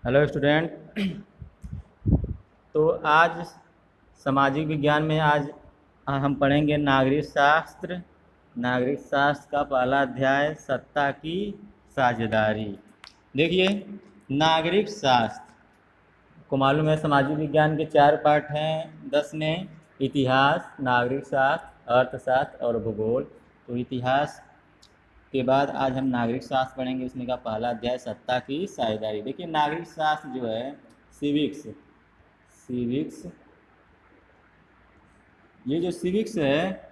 Hello student. तो आज सामाजिक विज्ञान में आज हम पढ़ेंगे नागरिक शास्त्र। नागरिक शास्त्र का पहला अध्याय सत्ता की साझेदारी। देखिए, नागरिक शास्त्र को मालूम है सामाजिक विज्ञान के 4 पार्ट हैं 10 में। इतिहास, नागरिक शास्त्र, अर्थशास्त्र और भूगोल। तो इतिहास के बाद आज हम नागरिक शास्त्र पढ़ेंगे। उसमें का पहला अध्याय सत्ता की साझेदारी। देखिए, नागरिक शास्त्र जो है सिविक्स सिविक्स ये जो सिविक्स है,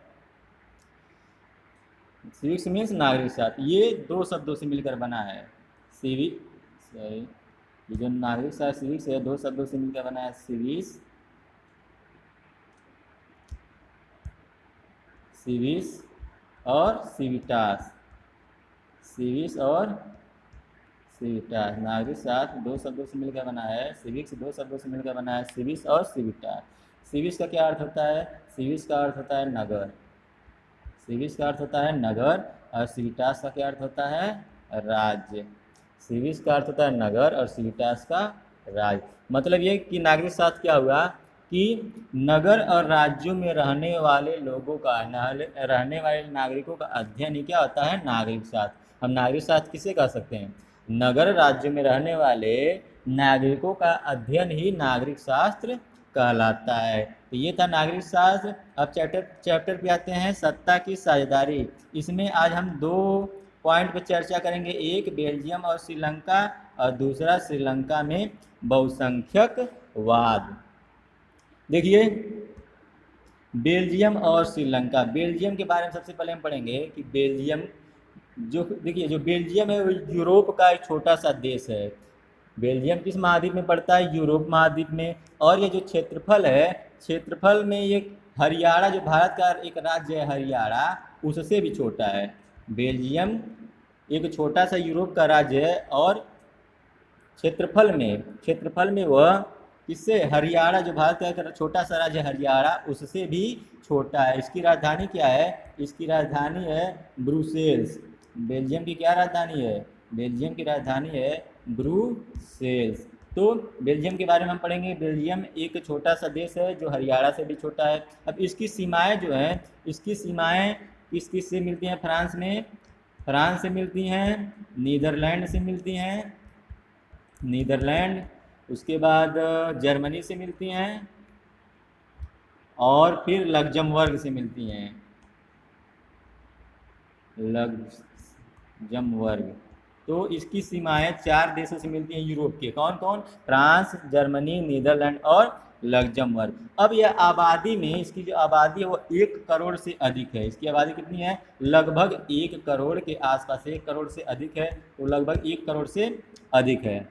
सिविक्स मीन्स नागरिक शास्त्र, ये 2 शब्दों से मिलकर बना है। सिविक ये जो नागरिक शास्त्र सिविक्स है 2 शब्दों से मिलकर बना है। सिविस और सिविटास। सिविस और सिविटास। नागरिक शास्त्र 2 शब्दों से मिलकर बना है। सिविक्स 2 शब्दों से मिलकर बना है, सिविस और सिविटास। सिविस का क्या अर्थ होता है? सिविस का अर्थ होता है नगर। सिविस का अर्थ होता है नगर और सिविटास का क्या अर्थ होता है? राज्य। सिविस का अर्थ होता है नगर और सिविटास का राज्य। मतलब ये कि नागरिक शास्त्र क्या हुआ कि नगर और राज्यों में रहने वाले लोगों का, रहने वाले नागरिकों का अध्ययन ही क्या होता है? नागरिक शास्त्र। हम नागरिक शास्त्र किसे कह सकते हैं? नगर राज्य में रहने वाले नागरिकों का अध्ययन ही नागरिक शास्त्र कहलाता है। तो ये था नागरिक शास्त्र। अब चैप्टर पे आते हैं सत्ता की साझेदारी। इसमें आज हम 2 पॉइंट पर चर्चा करेंगे, एक बेल्जियम और श्रीलंका और दूसरा श्रीलंका में बहुसंख्यकवाद। देखिए, बेल्जियम और श्रीलंका। बेल्जियम के बारे में सबसे पहले हम पढ़ेंगे कि बेल्जियम जो बेल्जियम है वो यूरोप का एक छोटा सा देश है। बेल्जियम किस महाद्वीप में पड़ता है? यूरोप महाद्वीप में। और ये जो क्षेत्रफल है, क्षेत्रफल में ये हरियाणा, जो भारत का एक राज्य है हरियाणा, उससे भी छोटा है। बेल्जियम एक छोटा सा यूरोप का राज्य है और क्षेत्रफल में वह किससे? हरियाणा, जो भारत का एक छोटा सा राज्य हरियाणा, उससे भी छोटा है। इसकी राजधानी क्या है? इसकी राजधानी है ब्रुसेल्स। बेल्जियम की क्या राजधानी है? बेल्जियम की राजधानी है ब्रुसेल्स। तो बेल्जियम के बारे में हम पढ़ेंगे। बेल्जियम एक छोटा सा देश है जो हरियाणा से भी छोटा है। अब इसकी सीमाएं जो हैं, इसकी सीमाएं किस किस से मिलती हैं? फ्रांस में, फ्रांस से मिलती हैं, नीदरलैंड से मिलती हैं, नीदरलैंड, उसके बाद जर्मनी से मिलती हैं और फिर लग्जमबर्ग से मिलती हैं। लग्जमबर्ग। तो इसकी सीमाएं 4 देशों से मिलती हैं यूरोप के। कौन कौन? फ्रांस, जर्मनी, नीदरलैंड और लग्जमबर्ग। अब यह आबादी में, इसकी जो आबादी है वो 1 करोड़ से अधिक है। इसकी आबादी कितनी है? लगभग 1 करोड़ के आसपास। 1 करोड़ से अधिक है, तो लगभग 1 करोड़ से अधिक है।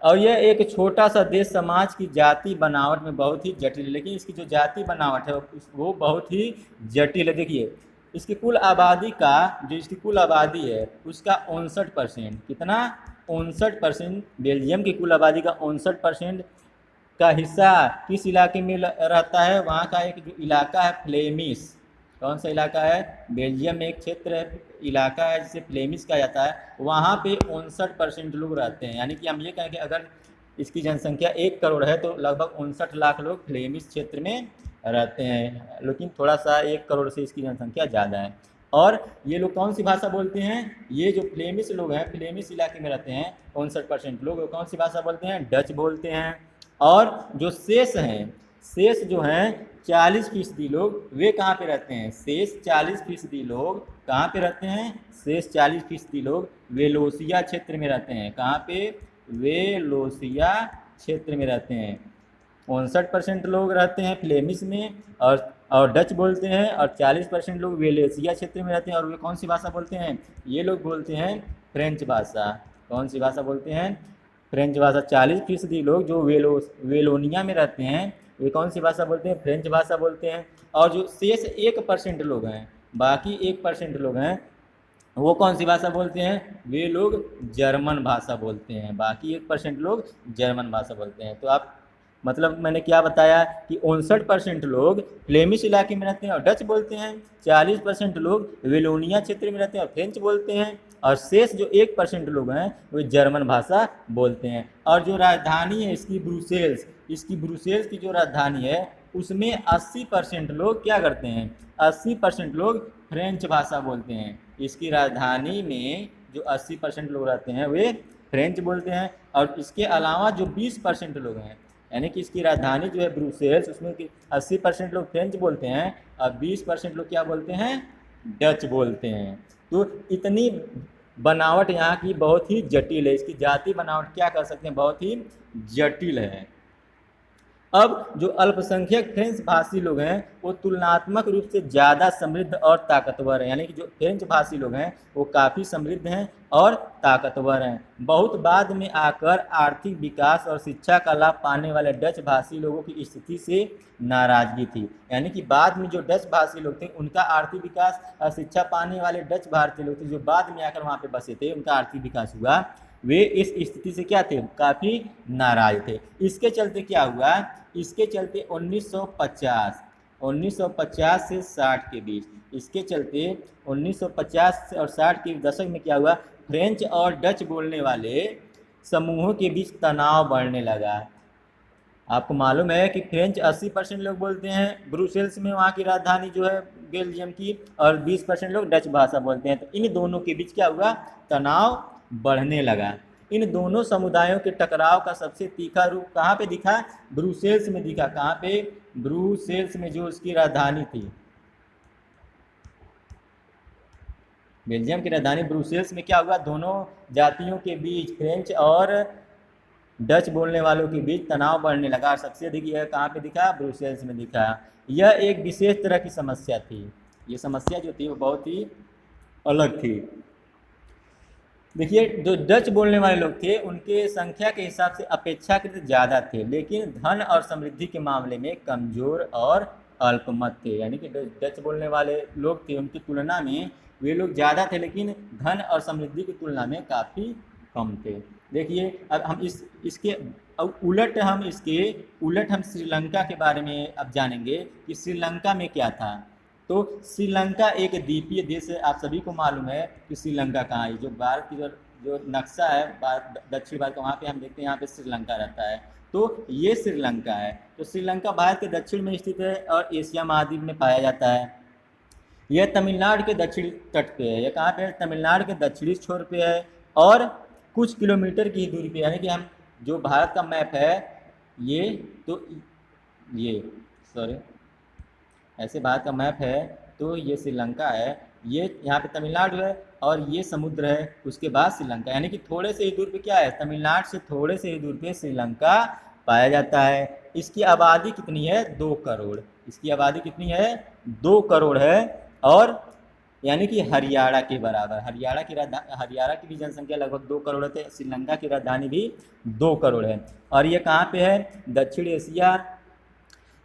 और यह एक छोटा सा देश समाज की जाति बनावट में बहुत ही जटिल है। लेकिन इसकी जो जाति बनावट है वो बहुत ही जटिल है। देखिए, इसकी कुल आबादी का, जो इसकी कुल आबादी है उसका 59%, कितना? 59%। बेल्जियम की कुल आबादी का 59% का हिस्सा किस इलाके में रहता है? वहाँ का एक जो इलाका है फ्लेमिश। कौन सा इलाका है? बेल्जियम में एक क्षेत्र है, इलाका है जिसे फ्लेमिश कहा जाता है। वहाँ पे 59% लोग रहते हैं। यानी कि हम ये कहें कि अगर इसकी जनसंख्या 1 करोड़ है तो लगभग 59 लाख लोग फ्लेमिश क्षेत्र में रहते हैं। लेकिन थोड़ा सा 1 करोड़ से इसकी जनसंख्या ज़्यादा है। और ये लोग कौन सी भाषा बोलते हैं? ये जो फ्लेमिश लोग हैं, फ्लेमिश इलाके में रहते हैं 59% लोग, कौन सी भाषा बोलते हैं? डच बोलते हैं। और जो शेष हैं, शेष जो हैं 40% लोग, वे कहाँ पे रहते हैं? शेष 40% लोग कहाँ पे रहते हैं? शेष 40% लोग वेलोसिया क्षेत्र में रहते हैं। कहाँ पे? वेलोसिया क्षेत्र में रहते हैं। 59% लोग रहते हैं फ्लेमिश में और डच बोलते हैं, और 40% लोग वेलेसिया क्षेत्र में रहते हैं। और वे कौन सी भाषा बोलते हैं? ये लोग बोलते हैं फ्रेंच भाषा। कौन सी भाषा बोलते हैं? फ्रेंच भाषा। 40% लोग जो वेलोनिया में रहते हैं वे कौन सी भाषा बोलते हैं? फ्रेंच भाषा बोलते हैं। और जो शेष 1% लोग हैं, बाकी 1% लोग हैं, वो कौन सी भाषा बोलते हैं? वे लोग जर्मन भाषा बोलते हैं। बाकी 1% लोग जर्मन भाषा बोलते हैं। तो आप मतलब मैंने क्या बताया कि 59% लोग फ्लेमिश इलाके में रहते हैं और डच बोलते हैं, 40% लोग वेलोनिया क्षेत्र में रहते हैं और फ्रेंच बोलते हैं, और शेष जो 1% लोग हैं वो जर्मन भाषा बोलते हैं। और जो राजधानी है इसकी ब्रुसेल्स की जो राजधानी है उसमें 80% लोग क्या करते हैं, 80% लोग फ्रेंच भाषा बोलते हैं। इसकी राजधानी में जो 80% लोग रहते हैं वे फ्रेंच बोलते हैं, और इसके अलावा जो 20% लोग हैं, यानी कि इसकी राजधानी जो है ब्रुसेल्स, उसमें 80% लोग फ्रेंच बोलते हैं और 20% लोग क्या बोलते हैं, डच बोलते हैं। तो इतनी बनावट यहाँ की बहुत ही जटिल है, इसकी जाति बनावट क्या कर सकते हैं, बहुत ही जटिल है। अब जो अल्पसंख्यक फ्रेंच भाषी लोग हैं वो तुलनात्मक रूप से ज़्यादा समृद्ध और ताकतवर हैं, यानी कि जो फ्रेंच भाषी लोग हैं वो काफ़ी समृद्ध हैं और ताकतवर हैं। बहुत बाद में आकर आर्थिक विकास और शिक्षा का लाभ पाने वाले डच भाषी लोगों की स्थिति से नाराज़गी थी, यानी कि बाद में जो डच भाषी लोग थे उनका आर्थिक विकास और शिक्षा पाने वाले डच भारतीय लोग थे जो बाद में आकर वहाँ पे बसे थे, उनका आर्थिक विकास हुआ, वे इस स्थिति से क्या थे, काफ़ी नाराज थे। इसके चलते क्या हुआ, इसके चलते 1950 से 60 के बीच, इसके चलते 1950 और 60 के दशक में क्या हुआ, फ्रेंच और डच बोलने वाले समूहों के बीच तनाव बढ़ने लगा। आपको मालूम है कि फ्रेंच 80% लोग बोलते हैं ब्रुसेल्स में, वहाँ की राजधानी जो है बेल्जियम की, और 20% लोग डच भाषा बोलते हैं। तो इन दोनों के बीच क्या हुआ, तनाव बढ़ने लगा। इन दोनों समुदायों के टकराव का सबसे तीखा रूप कहाँ पे दिखा, ब्रुसेल्स में दिखा। कहाँ पे, ब्रुसेल्स में, जो उसकी राजधानी थी, बेल्जियम की राजधानी ब्रुसेल्स में क्या हुआ, दोनों जातियों के बीच, फ्रेंच और डच बोलने वालों के बीच तनाव बढ़ने लगा। सबसे अधिक यह कहाँ पे दिखा, ब्रुसेल्स में दिखा। यह एक विशेष तरह की समस्या थी, ये समस्या जो थी वो बहुत ही अलग थी। देखिए, जो डच बोलने वाले लोग थे उनके संख्या के हिसाब से अपेक्षाकृत ज़्यादा थे, लेकिन धन और समृद्धि के मामले में कमज़ोर और अल्पमत थे। यानी कि डच बोलने वाले लोग थे, उनकी तुलना में वे लोग ज़्यादा थे, लेकिन धन और समृद्धि की तुलना में काफ़ी कम थे। देखिए, अब हम इसके उलट हम श्रीलंका के बारे में अब जानेंगे कि श्रीलंका में क्या था। तो श्रीलंका एक द्वीपीय देश है। आप सभी को मालूम है कि श्रीलंका कहाँ है। जो भारत की जो नक्शा है दक्षिण भारत का, वहाँ पे हम देखते हैं यहाँ पे श्रीलंका रहता है। तो ये श्रीलंका है। तो श्रीलंका भारत के दक्षिण में स्थित है और एशिया महाद्वीप में पाया जाता है। यह तमिलनाडु के दक्षिणी तट पे है। यह कहाँ पे है, तमिलनाडु के दक्षिणी छोर पे है और कुछ किलोमीटर की दूरी पे, यानी कि हम जो भारत का मैप है ये, तो ये ऐसे भारत का मैप है, तो ये श्रीलंका है, ये यहाँ पे तमिलनाडु है और ये समुद्र है, उसके बाद श्रीलंका, यानी कि थोड़े से ही दूर पे क्या है, तमिलनाडु से थोड़े से ही दूर पे श्रीलंका पाया जाता है। इसकी आबादी कितनी है, 2 करोड़। इसकी आबादी कितनी है, 2 करोड़ है, और यानी कि हरियाणा के बराबर। हरियाणा की भी जनसंख्या लगभग 2 करोड़ है। श्रीलंका की राजधानी भी 2 करोड़ है। और ये कहाँ पे है,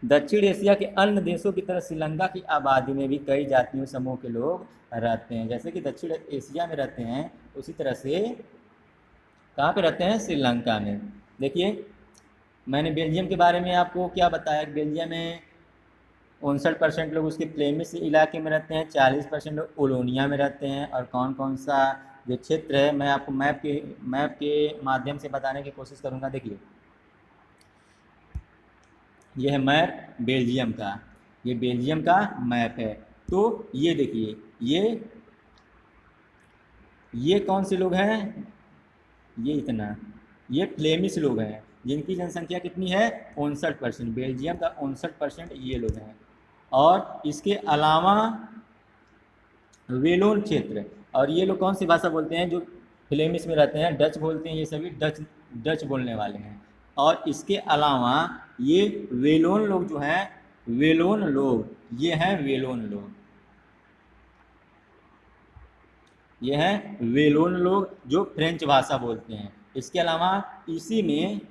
दक्षिण एशिया के अन्य देशों की तरह श्रीलंका की आबादी में भी कई जातियों समूह के लोग रहते हैं। जैसे कि दक्षिण एशिया में रहते हैं, उसी तरह से कहाँ पे रहते हैं, श्रीलंका में। देखिए, मैंने बेल्जियम के बारे में आपको क्या बताया, बेल्जियम में 59% लोग उसके फ्लेमिश इलाके में रहते हैं, 40% लोग ओलोनिया में रहते हैं। और कौन कौन सा जो क्षेत्र है मैं आपको मैप के माध्यम से बताने की कोशिश करूँगा। देखिए, ये है मैप बेल्जियम का, ये बेल्जियम का मैप है। तो ये देखिए, ये कौन से लोग हैं, ये इतना, ये फ्लेमिश लोग हैं जिनकी जनसंख्या कितनी है, 59%। बेल्जियम का 59% ये लोग हैं। और इसके अलावा वेलोन क्षेत्र, और ये लोग कौन सी भाषा बोलते हैं, जो फ्लेमिश में रहते हैं, डच बोलते हैं। ये सभी डच बोलने वाले हैं। और इसके अलावा ये वेलोन लोग जो हैं, वेलोन लोग, ये हैं वेलोन लोग, ये हैं वेलोन लोग जो फ्रेंच भाषा बोलते हैं। इसके अलावा इसी में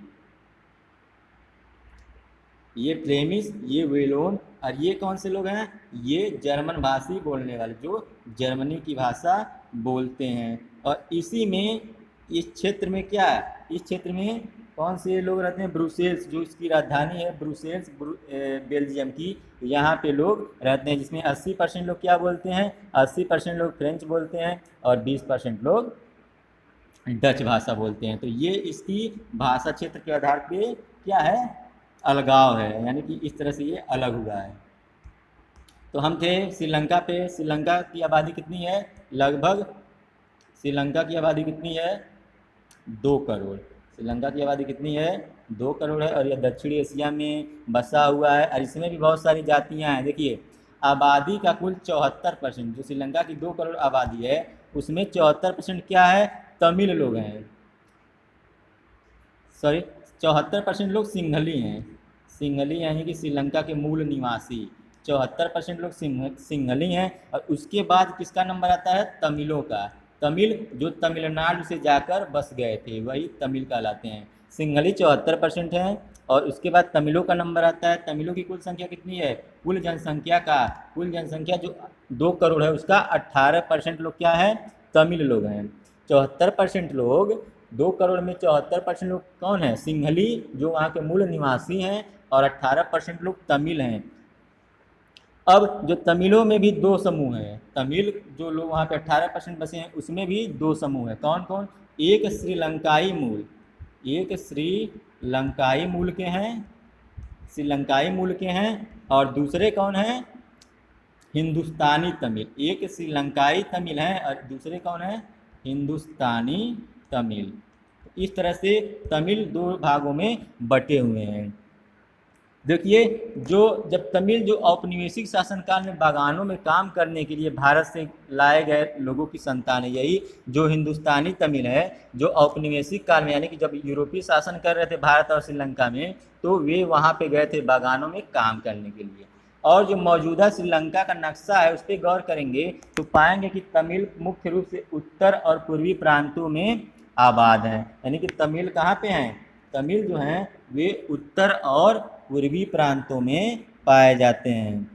ये फ्लेमिश, ये वेलोन, और ये कौन से लोग हैं, ये जर्मन भाषी बोलने वाले जो जर्मनी की भाषा बोलते हैं। और इसी में, इस क्षेत्र में क्या है, इस क्षेत्र में कौन से लोग रहते हैं? ब्रुसेल्स, जो इसकी राजधानी है ब्रुसेल्स, बेल्जियम की, यहाँ पे लोग रहते हैं, जिसमें 80% लोग क्या बोलते हैं? 80% लोग फ्रेंच बोलते हैं और 20% लोग डच भाषा बोलते हैं। तो ये इसकी भाषा क्षेत्र के आधार पे क्या है? अलगाव है, यानी कि इस तरह से ये अलग हुआ है। तो हम थे श्रीलंका पे। श्रीलंका की आबादी कितनी है? लगभग श्रीलंका की आबादी कितनी है? 2 करोड़। श्रीलंका की आबादी कितनी है? 2 करोड़ है, और यह दक्षिण एशिया में बसा हुआ है, और इसमें भी बहुत सारी जातियां हैं। देखिए, आबादी का कुल 74%, जो श्रीलंका की 2 करोड़ आबादी है उसमें 74% क्या है? तमिल लोग हैं। सॉरी, 74% लोग सिंहली हैं। सिंहली यानी कि श्रीलंका के मूल निवासी 74% लोग सिंहली हैं। और उसके बाद किसका नंबर आता है? तमिलों का। तमिल जो तमिलनाडु से जाकर बस गए थे वही तमिल कहलाते हैं। सिंहली 74% हैं, और उसके बाद तमिलों का नंबर आता है। तमिलों की कुल संख्या कितनी है? कुल जनसंख्या जो 2 करोड़ है उसका 18% लोग क्या है? तमिल लोग हैं। 74% लोग, 2 करोड़ में 74% लोग कौन है? सिंहली, जो वहाँ के मूल निवासी हैं, और 18% लोग तमिल हैं। अब जो तमिलों में भी 2 समूह हैं। तमिल जो लोग वहाँ पे 18% बसे हैं उसमें भी 2 समूह हैं। कौन कौन? एक श्रीलंकाई मूल के हैं, और दूसरे कौन हैं? हिंदुस्तानी तमिल। एक श्रीलंकाई तमिल हैं और दूसरे कौन हैं? हिंदुस्तानी तमिल। इस तरह से तमिल 2 भागों में बटे हुए हैं। देखिए, जब तमिल जो औपनिवेशिक शासनकाल में बागानों में काम करने के लिए भारत से लाए गए लोगों की संतान है। यही जो हिंदुस्तानी तमिल है, जो औपनिवेशिक काल में, यानी कि जब यूरोपीय शासन कर रहे थे भारत और श्रीलंका में, तो वे वहाँ पे गए थे बागानों में काम करने के लिए। और जो मौजूदा श्रीलंका का नक्शा है उस पर गौर करेंगे तो पाएंगे कि तमिल मुख्य रूप से उत्तर और पूर्वी प्रांतों में आबाद हैं। यानी कि तमिल कहाँ पे हैं? तमिल जो हैं वे उत्तर और पूर्वी प्रांतों में पाए जाते हैं।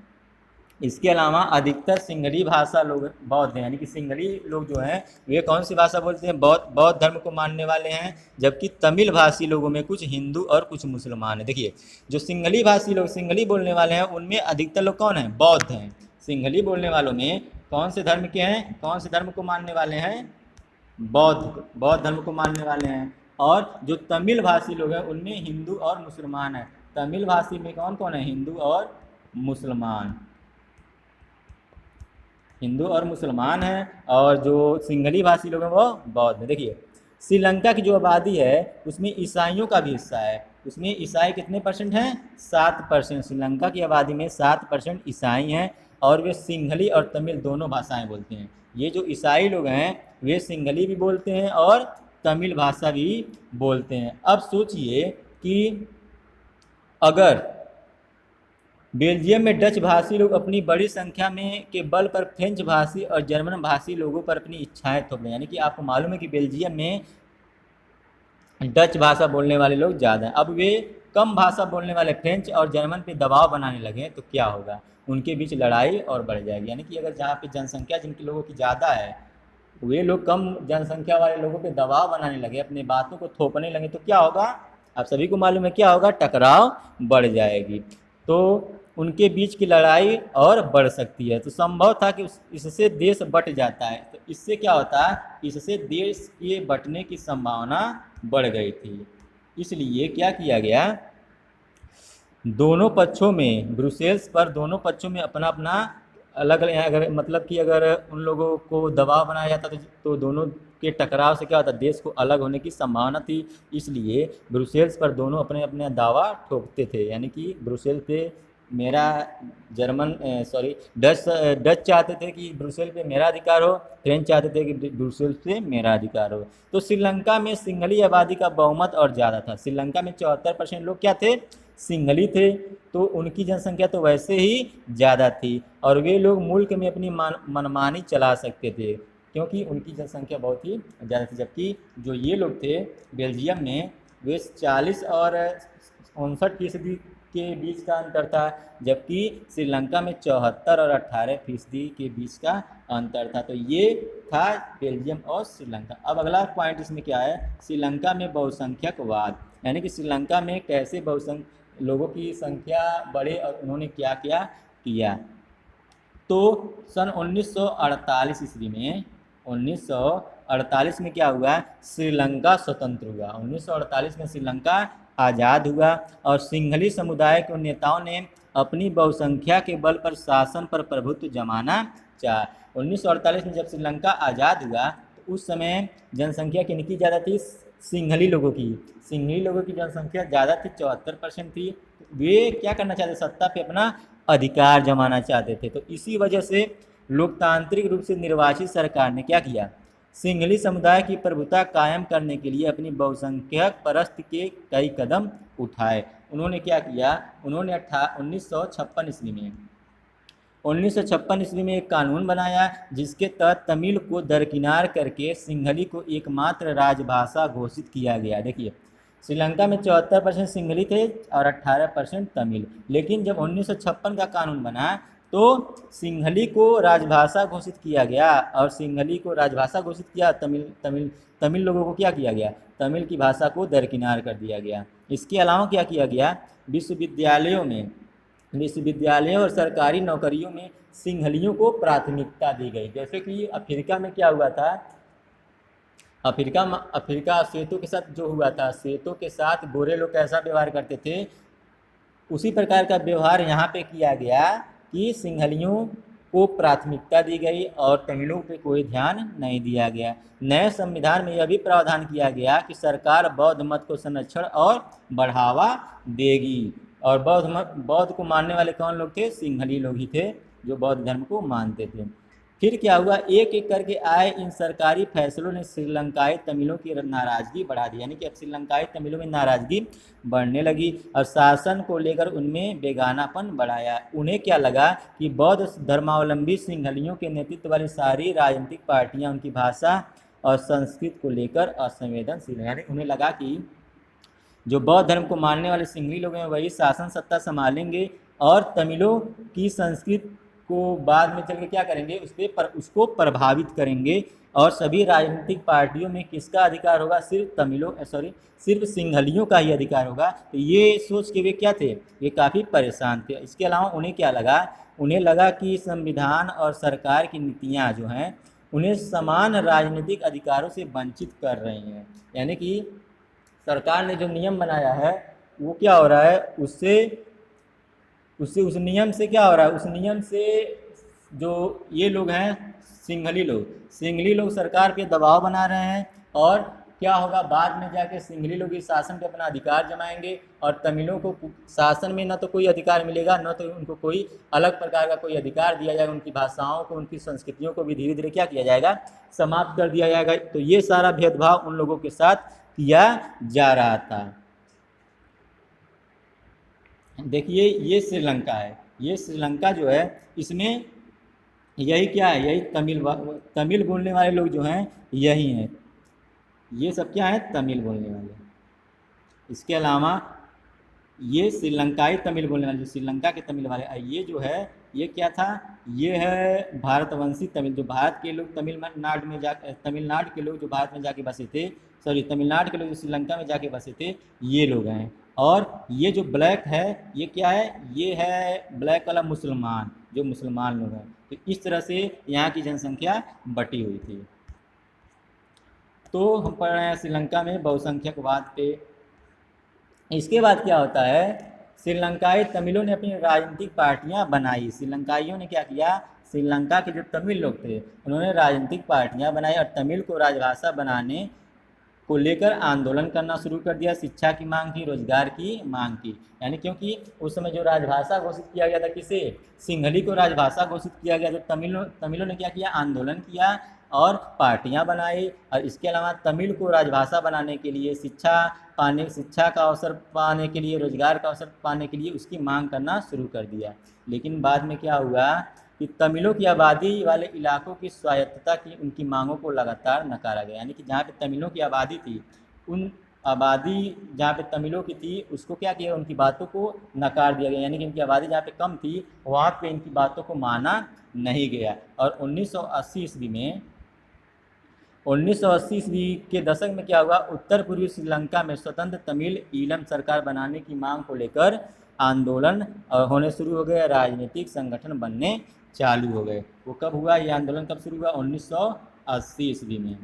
इसके अलावा अधिकतर सिंहली भाषा लोग बौद्ध हैं, यानी कि सिंहली लोग जो हैं वे कौन सी भाषा बोलते हैं? बौद्ध धर्म को मानने वाले हैं। जबकि तमिल भाषी लोगों में कुछ हिंदू और कुछ मुसलमान हैं। देखिए, जो सिंहली भाषी लोग सिंहली बोलने वाले हैं उनमें अधिकतर लोग कौन हैं? बौद्ध हैं। सिंहली बोलने वालों में कौन से धर्म के हैं? कौन से धर्म को मानने वाले हैं? बौद्ध धर्म को मानने वाले हैं। और जो तमिल भाषी लोग हैं उनमें हिंदू और मुसलमान हैं। तमिल भाषी में कौन कौन है? हिंदू और मुसलमान हैं। और जो सिंहली भाषी लोग हैं वो बौद्ध हैं। देखिए, श्रीलंका की जो आबादी है उसमें ईसाइयों का भी हिस्सा है। उसमें ईसाई कितने परसेंट हैं? 7%। श्रीलंका की आबादी में 7% ईसाई हैं, और वे सिंहली और तमिल दोनों भाषाएं बोलते हैं। ये जो ईसाई लोग हैं वे सिंहली भी बोलते हैं और तमिल भाषा भी बोलते हैं। अब सोचिए कि अगर बेल्जियम में डच भाषी लोग अपनी बड़ी संख्या में के बल पर फ्रेंच भाषी और जर्मन भाषी लोगों पर अपनी इच्छाएं थोप दें, यानी कि आपको मालूम है कि बेल्जियम में डच भाषा बोलने वाले लोग ज़्यादा हैं, अब वे कम भाषा बोलने वाले फ्रेंच और जर्मन पे दबाव बनाने लगे तो क्या होगा? उनके बीच लड़ाई और बढ़ जाएगी। यानी कि अगर जहाँ पे जनसंख्या जिनके लोगों की ज़्यादा है वे लोग कम जनसंख्या वाले लोगों पे दबाव बनाने लगे, अपनी बातों को थोपने लगे तो क्या होगा? आप सभी को मालूम है क्या होगा? टकराव बढ़ जाएगी, तो उनके बीच की लड़ाई और बढ़ सकती है। तो संभव था कि इससे देश बट जाता है। तो इससे क्या होता है? इससे देश के बटने की संभावना बढ़ गई थी। इसलिए क्या किया गया? दोनों पक्षों में, ब्रुसेल्स पर दोनों पक्षों में अपना अपना अलग अलग, अगर मतलब कि अगर उन लोगों को दबाव बनाया जाता तो दोनों के टकराव से क्या होता? देश को अलग होने की संभावना थी। इसलिए ब्रुसेल्स पर दोनों अपने अपने दावा ठोकते थे। यानी कि ब्रुसेल्स पे मेरा डच चाहते थे कि ब्रुसेल्स पे मेरा अधिकार हो, फ्रेंच चाहते थे कि ब्रुसेल्स पे मेरा अधिकार हो। तो श्रीलंका में सिंहली आबादी का बहुमत और ज़्यादा था। श्रीलंका में 74% लोग क्या थे? सिंहली थे। तो उनकी जनसंख्या तो वैसे ही ज़्यादा थी और वे लोग मुल्क में अपनी मनमानी चला सकते थे क्योंकि उनकी जनसंख्या बहुत ही ज़्यादा थी। जबकि जो ये लोग थे बेल्जियम में, वे 40 और 59% के बीच का अंतर था, जबकि श्रीलंका में 74 और 18% के बीच का अंतर था। तो ये था बेल्जियम और श्रीलंका। अब अगला पॉइंट इसमें क्या है? श्रीलंका में बहुसंख्यकवाद। यानी कि श्रीलंका में कैसे बहुसंख्यक लोगों की संख्या बढ़े और उन्होंने क्या क्या किया। तो सन 1948 ईस्वी में 1948 में क्या हुआ, श्रीलंका स्वतंत्र हुआ। 1948 में श्रीलंका आज़ाद हुआ और सिंहली समुदाय के नेताओं ने अपनी बहुसंख्या के बल पर शासन पर प्रभुत्व जमाना चाहा। 1948 में जब श्रीलंका आज़ाद हुआ तो उस समय जनसंख्या किनकी ज़्यादा थी, सिंहली लोगों की। सिंहली लोगों की जनसंख्या ज़्यादा थी, 74% थी। वे क्या करना चाहते, सत्ता पे अपना अधिकार जमाना चाहते थे। तो इसी वजह से लोकतांत्रिक रूप से निर्वाचित सरकार ने क्या किया, सिंहली समुदाय की प्रभुता कायम करने के लिए अपनी बहुसंख्यक परस्त के कई कदम उठाए। उन्होंने क्या किया, उन्होंने 1956 ईस्वी में 1956 ईस्वी में एक कानून बनाया जिसके तहत तमिल को दरकिनार करके सिंहली को एकमात्र राजभाषा घोषित किया गया। देखिए, श्रीलंका में 74% सिंहली थे और 18% तमिल, लेकिन जब 1956 का कानून बना तो सिंहली को राजभाषा घोषित किया गया और सिंहली को राजभाषा घोषित किया, तमिल लोगों को क्या किया गया, तमिल की भाषा को दरकिनार कर दिया गया। इसके अलावा क्या किया गया, विश्वविद्यालयों और सरकारी नौकरियों में सिंहलियों को प्राथमिकता दी गई। जैसे कि अफ्रीका में क्या हुआ था, अफ्रीका सेतों के साथ जो हुआ था, सेतों के साथ गोरे लोग कैसा व्यवहार करते थे, उसी प्रकार का व्यवहार यहाँ पे किया गया कि सिंहलियों को प्राथमिकता दी गई और तमिलों पे कोई ध्यान नहीं दिया गया। नए संविधान में यह भी प्रावधान किया गया कि सरकार बौद्ध मत को संरक्षण और बढ़ावा देगी। और बौद्ध को मानने वाले कौन लोग थे, सिंहली लोग ही थे जो बौद्ध धर्म को मानते थे। फिर क्या हुआ, एक एक करके आए इन सरकारी फैसलों ने श्रीलंकाई तमिलों की नाराजगी बढ़ा दी। यानी कि अब श्रीलंकाई तमिलों में नाराजगी बढ़ने लगी और शासन को लेकर उनमें बेगानापन बढ़ाया। उन्हें क्या लगा कि बौद्ध धर्मावलंबी सिंहलियों के नेतृत्व वाली सारी राजनीतिक पार्टियां उनकी भाषा और संस्कृति को लेकर असंवेदनशील हैं। यानी उन्हें लगा कि जो बौद्ध धर्म को मानने वाले सिंहली लोग हैं वही शासन सत्ता संभालेंगे और तमिलों की संस्कृति को बाद में चल के क्या करेंगे, उसको प्रभावित करेंगे और सभी राजनीतिक पार्टियों में किसका अधिकार होगा, सिर्फ सिंहलियों का ही अधिकार होगा। तो ये सोच के वे क्या थे, वे काफ़ी परेशान थे। इसके अलावा उन्हें क्या लगा, उन्हें लगा कि संविधान और सरकार की नीतियाँ जो हैं उन्हें समान राजनीतिक अधिकारों से वंचित कर रही हैं। यानी कि सरकार ने जो नियम बनाया है वो क्या हो रहा है, उससे उस नियम से क्या हो रहा है, उस नियम से जो ये लोग हैं सिंहली लोग सरकार पे दबाव बना रहे हैं और क्या होगा, बाद में जाके सिंहली लोग इस शासन पे अपना अधिकार जमाएंगे और तमिलों को शासन में न तो कोई अधिकार मिलेगा, न तो उनको कोई अलग प्रकार का कोई अधिकार दिया जाएगा। उनकी भाषाओं को, उनकी संस्कृतियों को भी धीरे धीरे क्या किया जाएगा, समाप्त कर दिया जाएगा। तो ये सारा भेदभाव उन लोगों के साथ किया जा रहा था। देखिए, ये श्रीलंका है, ये श्रीलंका जो है इसमें यही क्या है, यही तमिल बोलने वाले लोग जो हैं यही हैं, ये सब क्या है, तमिल बोलने वाले। इसके अलावा ये श्रीलंकाई तमिल बोलने वाले, जो श्रीलंका के तमिल वाले, ये जो है ये क्या था, ये है भारतवंशी तमिल, जो भारत के लोग तमिलनाडु के लोग जो भारत में जाके बसे थे, तमिलनाडु के लोग जो श्रीलंका में जाके बसे थे, ये लोग हैं। और ये जो ब्लैक है ये क्या है, ये है ब्लैक वाला मुसलमान, जो मुसलमान लोग हैं। तो इस तरह से यहाँ की जनसंख्या बटी हुई थी। तो हम पढ़ रहे हैं श्रीलंका में बहुसंख्यकवाद पे। इसके बाद क्या होता है, श्रीलंकाई तमिलों ने अपनी राजनीतिक पार्टियां बनाई। श्रीलंकाइयों ने क्या किया, श्रीलंका के जो तमिल लोग थे उन्होंने राजनीतिक पार्टियां बनाई और तमिल को राजभाषा बनाने को लेकर आंदोलन करना शुरू कर दिया। शिक्षा की मांग की, रोजगार की मांग की। यानी क्योंकि उस समय जो राजभाषा घोषित किया गया था, किसे, सिंहली को राजभाषा घोषित किया गया, तो तमिलों ने क्या किया, आंदोलन किया और पार्टियां बनाई। और इसके अलावा तमिल को राजभाषा बनाने के लिए, शिक्षा का अवसर पाने के लिए, रोजगार का अवसर पाने के लिए उसकी मांग करना शुरू कर दिया। लेकिन बाद में क्या हुआ कि तमिलों की आबादी वाले इलाकों की स्वायत्तता की उनकी मांगों को लगातार नकारा गया। यानी कि जहाँ पे तमिलों की आबादी थी, उन आबादी जहाँ पे तमिलों की थी उसको क्या किया, उनकी बातों को नकार दिया गया। यानी कि इनकी आबादी जहाँ पे कम थी वहाँ पे इनकी बातों को माना नहीं गया। और 1980 ईस्वी में 1980 ईस्वी के दशक में क्या हुआ, उत्तर पूर्वी श्रीलंका में स्वतंत्र तमिल ईलम सरकार बनाने की मांग को लेकर आंदोलन होने शुरू हो गए, राजनीतिक संगठन बनने चालू हो गए। वो कब हुआ, ये आंदोलन कब शुरू हुआ, 1980 ईस्वी में।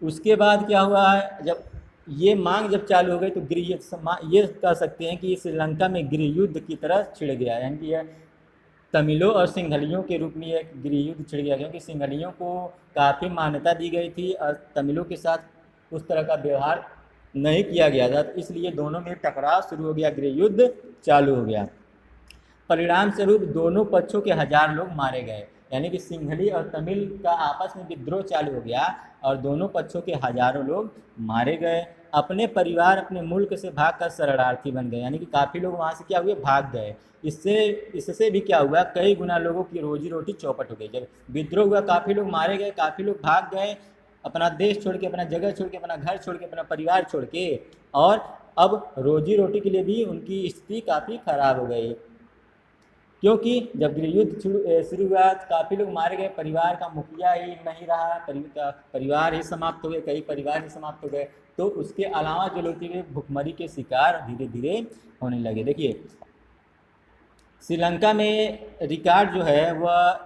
उसके बाद क्या हुआ, जब ये मांग जब चालू हो गई तो गृह ये कह सकते हैं कि श्रीलंका में गृह युद्ध की तरह छिड़ गया, यानी कि यह तमिलों और सिंहलियों के रूप में एक गृह युद्ध छिड़ गया, क्योंकि सिंहलियों को काफ़ी मान्यता दी गई थी और तमिलों के साथ उस तरह का व्यवहार नहीं किया गया था, तो इसलिए दोनों में टकराव शुरू हो गया, गृह युद्ध चालू हो गया। परिणाम स्वरूप दोनों पक्षों के 1000 लोग मारे गए, यानी कि सिंहली और तमिल का आपस में विद्रोह चालू हो गया और दोनों पक्षों के हजारों लोग मारे गए। अपने परिवार अपने मुल्क से भागकर शरणार्थी बन गए, यानी कि काफ़ी लोग वहाँ से क्या हुए, भाग गए। इससे भी क्या हुआ, कई गुना लोगों की रोजी रोटी चौपट हो गई। जब विद्रोह हुआ, काफ़ी लोग मारे गए, काफ़ी लोग भाग गए, अपना देश छोड़ के, अपना जगह छोड़ के, अपना घर छोड़ के, अपना परिवार छोड़ के, और अब रोजी रोटी के लिए भी उनकी स्थिति काफ़ी खराब हो गई, क्योंकि जब गृह युद्ध शुरू हुआ, काफ़ी लोग मारे गए, परिवार का मुखिया ही नहीं रहा, परिवार ही समाप्त हो गए, कई परिवार ही समाप्त हो गए। तो उसके अलावा जो लोग थे भुखमरी के शिकार धीरे धीरे होने लगे। देखिए श्रीलंका में रिकॉर्ड जो है वह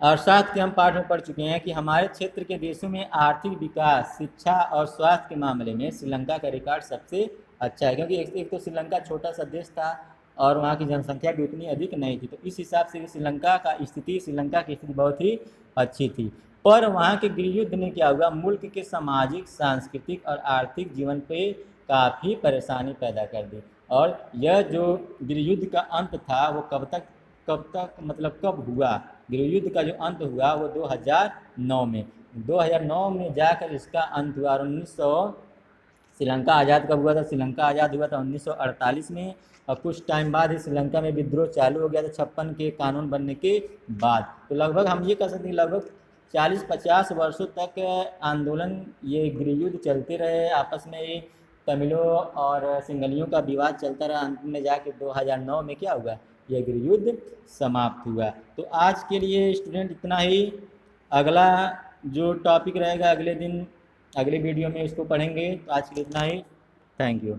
अर्थशास्त्र के हम पाठ में पढ़ चुके हैं कि हमारे क्षेत्र के देशों में आर्थिक विकास, शिक्षा और स्वास्थ्य के मामले में श्रीलंका का रिकॉर्ड सबसे अच्छा है, क्योंकि एक तो श्रीलंका छोटा सा देश था और वहाँ की जनसंख्या भी उतनी अधिक नहीं थी, तो इस हिसाब से श्रीलंका की स्थिति बहुत ही अच्छी थी। पर वहाँ के गृह युद्ध ने क्या हुआ, मुल्क के सामाजिक, सांस्कृतिक और आर्थिक जीवन पे काफ़ी परेशानी पैदा कर दी। और यह जो गृह युद्ध का अंत था वो कब तक मतलब कब हुआ, गृह युद्ध का जो अंत हुआ वो 2009 में जाकर इसका अंत हुआ। और 1900 श्रीलंका आज़ाद कब हुआ था, श्रीलंका आज़ाद हुआ था 1948 में, और कुछ टाइम बाद ही श्रीलंका में विद्रोह चालू हो गया था 56 के कानून बनने के बाद। तो लगभग हम ये कह सकते हैं लगभग 40-50 वर्षों तक आंदोलन, ये गृह युद्ध चलते रहे, आपस में ये तमिलों और सिंहलियों का विवाद चलता रहा। अंत में जाके 2009 में क्या हुआ, यह गृह युद्ध समाप्त हुआ। तो आज के लिए स्टूडेंट इतना ही। अगला जो टॉपिक रहेगा अगले दिन, अगले वीडियो में इसको पढ़ेंगे। तो आज के लिए इतना ही। Thank you.